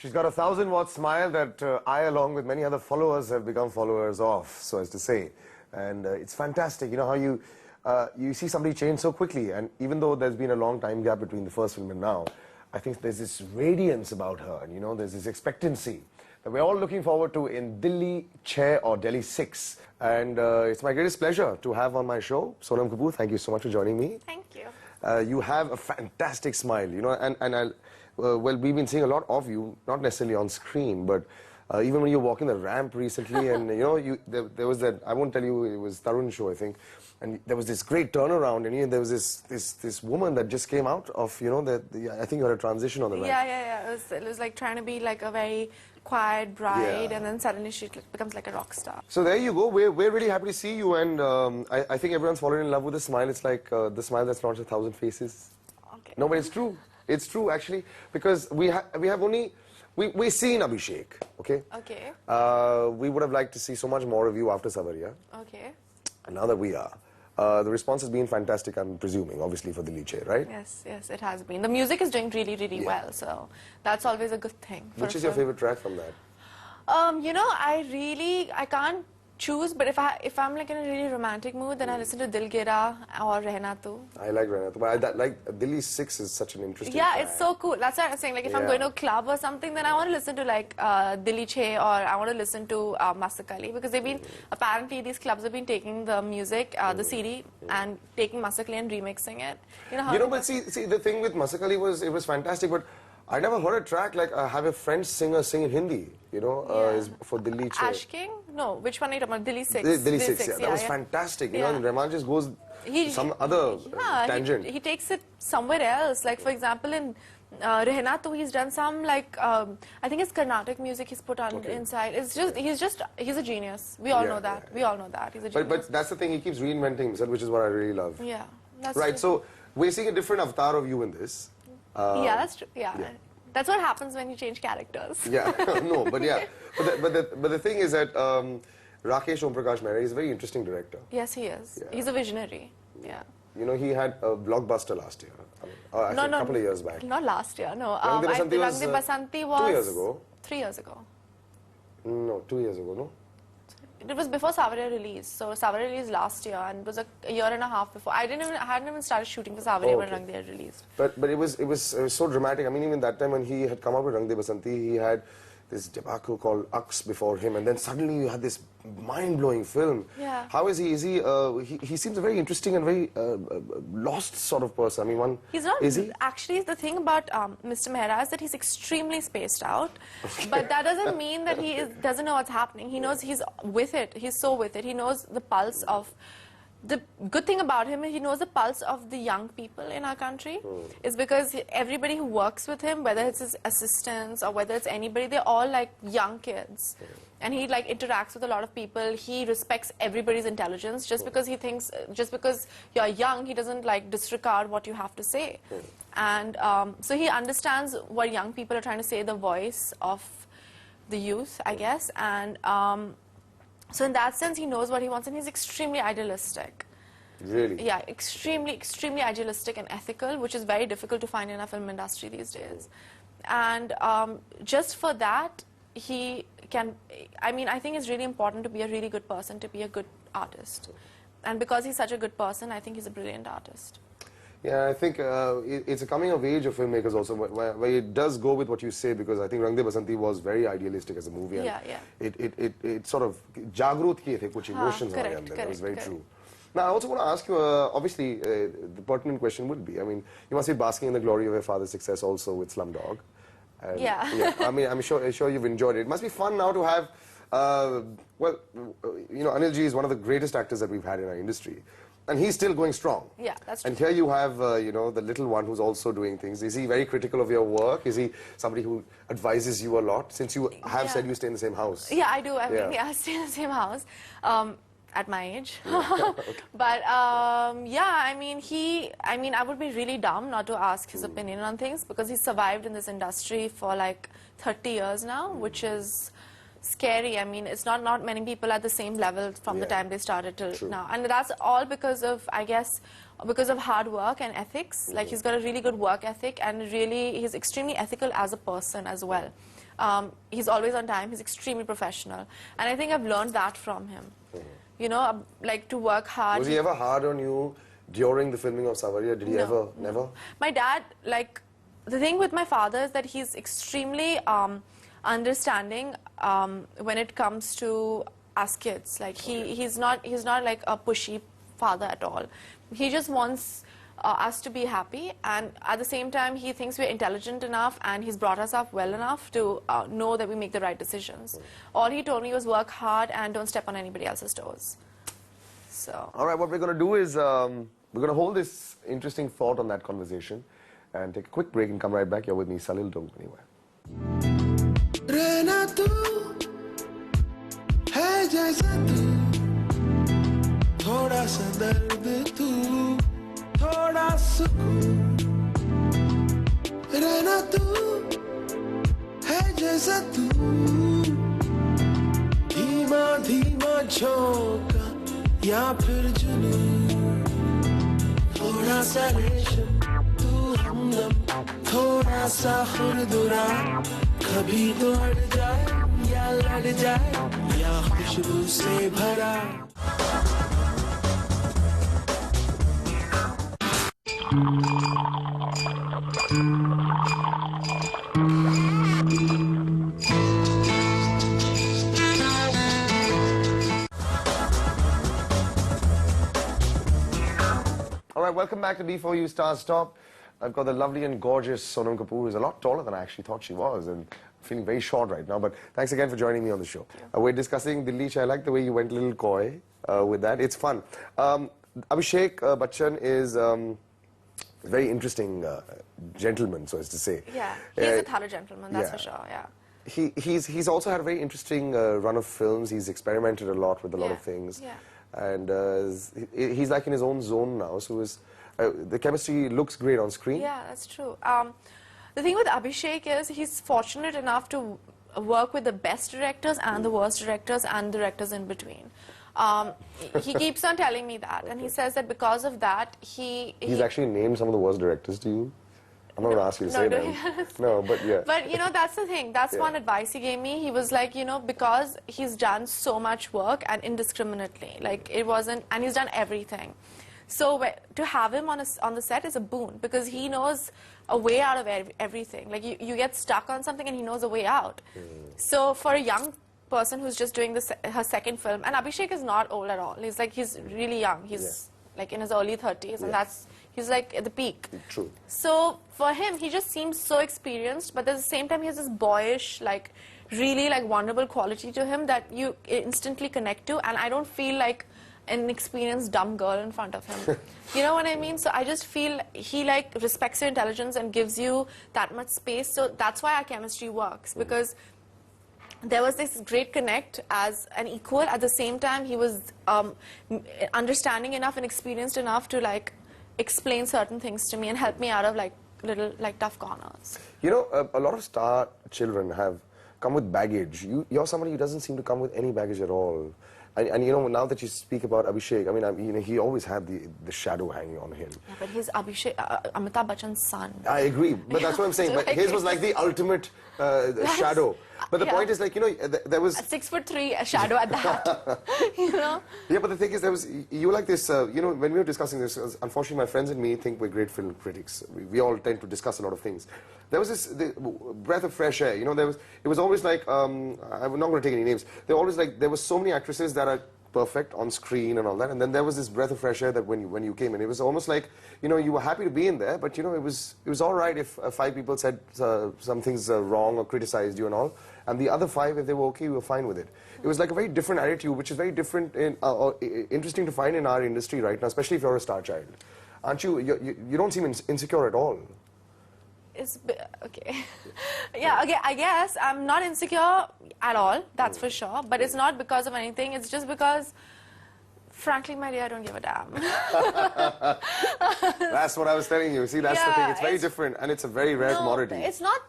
She's got a 1,000-watt smile that I, along with many other followers, have become followers of, so as to say. And it's fantastic, you know, how you see somebody change so quickly. And even though there's been a long time gap between the first film and now, I think there's this radiance about her, and, you know, there's this expectancy that we're all looking forward to in Delhi Chair or Delhi 6. And it's my greatest pleasure to have on my show Sonam Kapoor. Thank you so much for joining me. Thank you. You have a fantastic smile, you know, and well, we've been seeing a lot of you, not necessarily on screen, but even when you're walking the ramp recently, and, you know, there was that, I won't tell you, it was Tarun show, I think, and there was this great turnaround, and, you know, there was this woman that just came out of, you know, I think you had a transition on the ramp. Yeah. It was like trying to be like a very quiet bride, and then suddenly she becomes like a rock star. So there you go. We're really happy to see you, and I think everyone's fallen in love with the smile. It's like the smile that's not 1,000 faces. Okay. No, but it's true. It's true, actually, because we have only... We've seen Abhishek, okay? Okay. We would have liked to see so much more of you after Savaria. Okay. And now that we are, the response has been fantastic, I'm presuming, obviously, for the Liche, right? Yes, it has been. The music is doing really well, so that's always a good thing. Which is your favorite track from that? You know, I can't choose, but if I'm like in a really romantic mood, then I listen to Dil Gira or Rehna Tu. I like Rehna Tu, but like Delhi 6 is such an interesting track. It's so cool. That's what I was saying. Like if I'm going to a club or something, then I want to listen to like Delhi Che, or I want to listen to Masakali, because they've been apparently these clubs have been taking the music, the CD, and taking Masakali and remixing it. You know how? But see the thing with Masakali was it was fantastic, but I never heard a track like have a French singer sing in Hindi, you know, is for Delhi Che. Ash King? No, which one are you talking about? Delhi 6. Delhi 6, yeah. That was fantastic, you know, and Rahman just goes some other tangent. He takes it somewhere else. Like, for example, in Rehna Tu, he's done some, like, I think it's Carnatic music he's put on inside. It's just, he's a genius. We all know that. We all know that. He's a genius. But that's the thing, he keeps reinventing himself, which is what I really love. Yeah, that's right, true. so we're seeing a different avatar of you in this. Yeah, that's true. Yeah. That's what happens when you change characters. Yeah, no, but yeah. But the thing is that Rakesh Omprakash Mehra is a very interesting director. Yes, he is. Yeah. He's a visionary. Yeah. You know, he had a blockbuster last year. Actually, a couple of years back. Not last year, no. Rang De Basanti was 2 years ago. 3 years ago. No, 2 years ago, no? It was before Savaria release. So Savaria released last year, and it was a year and a half before. I hadn't even started shooting for Savaria when Rang De had released. But it was so dramatic. I mean, even that time when he had come up with Rang De Basanti, he had this debacle called Aks before him, and then suddenly you had this mind-blowing film. Yeah. How is he? Is he seems a very interesting and very lost sort of person. I mean, he's not. Is he? Actually, the thing about Mr. Mehra is that he's extremely spaced out. But that doesn't mean that he doesn't know what's happening. He knows he's with it. He's so with it. He knows the pulse of. The good thing about him is he knows the pulse of the young people in our country. Is because everybody who works with him, whether it's his assistants or whether it's anybody, they're all like young kids. And he like interacts with a lot of people. He respects everybody's intelligence. Just because he thinks, just because you're young, he doesn't like disregard what you have to say. And so he understands what young people are trying to say, the voice of the youth, I guess. And so in that sense, he knows what he wants, and he's extremely idealistic. Really? Yeah, extremely idealistic and ethical, which is very difficult to find in our film industry these days. And just for that, he can, I mean, I think it's really important to be a really good person, to be a good artist. And because he's such a good person, I think he's a brilliant artist. Yeah, I think it's a coming of age of filmmakers also, where it does go with what you say, because I think Rang De Basanti was very idealistic as a movie. Yeah. It sort of jagrut kiye the, kuch emotions are there. That was very true. Now, I also want to ask you, obviously, the pertinent question would be, I mean, you must be basking in the glory of your father's success also with Slumdog. And, yeah. I mean, I'm sure you've enjoyed it. It must be fun now to have, well, you know, Anil Ji is one of the greatest actors that we've had in our industry. And he's still going strong. Yeah, that's true. And here you have, you know, the little one who's also doing things. Is he very critical of your work? Is he somebody who advises you a lot? Since you have said you stay in the same house. Yeah, I do. I mean, I stay in the same house at my age. But yeah, I mean, I would be really dumb not to ask his opinion on things, because he's survived in this industry for like 30 years now, which is scary. I mean, it's not many people at the same level from the time they started till now. And that's all because of, I guess, because of hard work and ethics. Like, he's got a really good work ethic, and really, he's extremely ethical as a person as well. He's always on time, he's extremely professional. And I think I've learned that from him. You know, like, to work hard. Was he ever hard on you during the filming of Savaria? Did he ever? Never? My dad, like, the thing with my father is that he's extremely understanding when it comes to us kids. Like, he's not like a pushy father at all. He just wants us to be happy, and at the same time he thinks we're intelligent enough, and he's brought us up well enough to know that we make the right decisions. All he told me was work hard and don't step on anybody else's toes. So. All right, what we're going to do is we're going to hold this interesting thought on that conversation and take a quick break and come right back. You're with me, Salil. Don't go anywhere. रहना तू है जैसा तू, थोड़ा सा दर्द तू, थोड़ा सुकून। रहना तू है जैसा तू, धीमा धीमा झोंका या फिर जुनून। थोड़ा सा रेशम तू हमदम, थोड़ा सा खुरदुरा, कभी तो अड़ जाए या लड़ जाए या खुशबू से भरा। All right, welcome back to Before You Stars Stop. I've got the lovely and gorgeous Sonam Kapoor, who's a lot taller than I actually thought she was, and feeling very short right now. But thanks again for joining me on the show. We're discussing Dilli. I like the way you went a little coy with that. It's fun. Abhishek Bachchan is a very interesting gentleman, so as to say. Yeah, he's a thorough gentleman, that's for sure, yeah. He's also had a very interesting run of films. He's experimented a lot with a lot of things. Yeah. And he's like in his own zone now, so the chemistry looks great on screen. Yeah, that's true. The thing with Abhishek is he's fortunate enough to work with the best directors and the worst directors and directors in between. He keeps on telling me that, and he says that because of that, He's actually named some of the worst directors to you. I'm not going to ask you to say them. No, but yeah. But, you know, that's the thing. That's one advice he gave me. He was like, you know, because he's done so much work and indiscriminately. Like, it wasn't... And he's done everything. So to have him on the set is a boon, because he knows a way out of everything. Like, you get stuck on something and he knows a way out. So for a young person who's just doing her second film, and Abhishek is not old at all. He's really young. He's like in his early 30s, and he's like at the peak. True. So for him, he just seems so experienced, but at the same time, he has this boyish, like, really like vulnerable quality to him that you instantly connect to, and I don't feel like an experienced dumb girl in front of him. You know what I mean? So I just feel he like respects your intelligence and gives you that much space. So that's why our chemistry works, because there was this great connect as an equal. At the same time, he was understanding enough and experienced enough to like explain certain things to me and help me out of like little like tough corners. You know, a lot of star children have come with baggage. You're somebody who doesn't seem to come with any baggage at all. And you know, now that you speak about Abhishek, I mean, you know, he always had the shadow hanging on him. Yeah, but he's Amitabh Bachchan's son. I agree, but that's what I'm saying. But his was like the ultimate shadow. But the point is, like, you know, there was... A 6'3" shadow at that, you know? Yeah, but the thing is, you like this, you know, when we were discussing this, unfortunately my friends and me think we're great film critics. We all tend to discuss a lot of things. There was this breath of fresh air, you know, it was always like, I'm not going to take any names, there were so many actresses that are perfect on screen and all that, and then there was this breath of fresh air that when you came in, it was almost like, you know, you were happy to be in there, but you know, it was all right if 5 people said some things wrong or criticized you and all, and the other 5, if they were okay, you were fine with it. It was like a very different attitude, which is very different interesting to find in our industry right now, especially if you're a star child. Aren't you? You don't seem insecure at all. Okay. Yeah, okay, I guess I'm not insecure at all, that's for sure. But it's not because of anything, it's just because, frankly, my dear, I don't give a damn. That's what I was telling you. See, that's the thing. It's very different, and it's a very rare commodity. It's not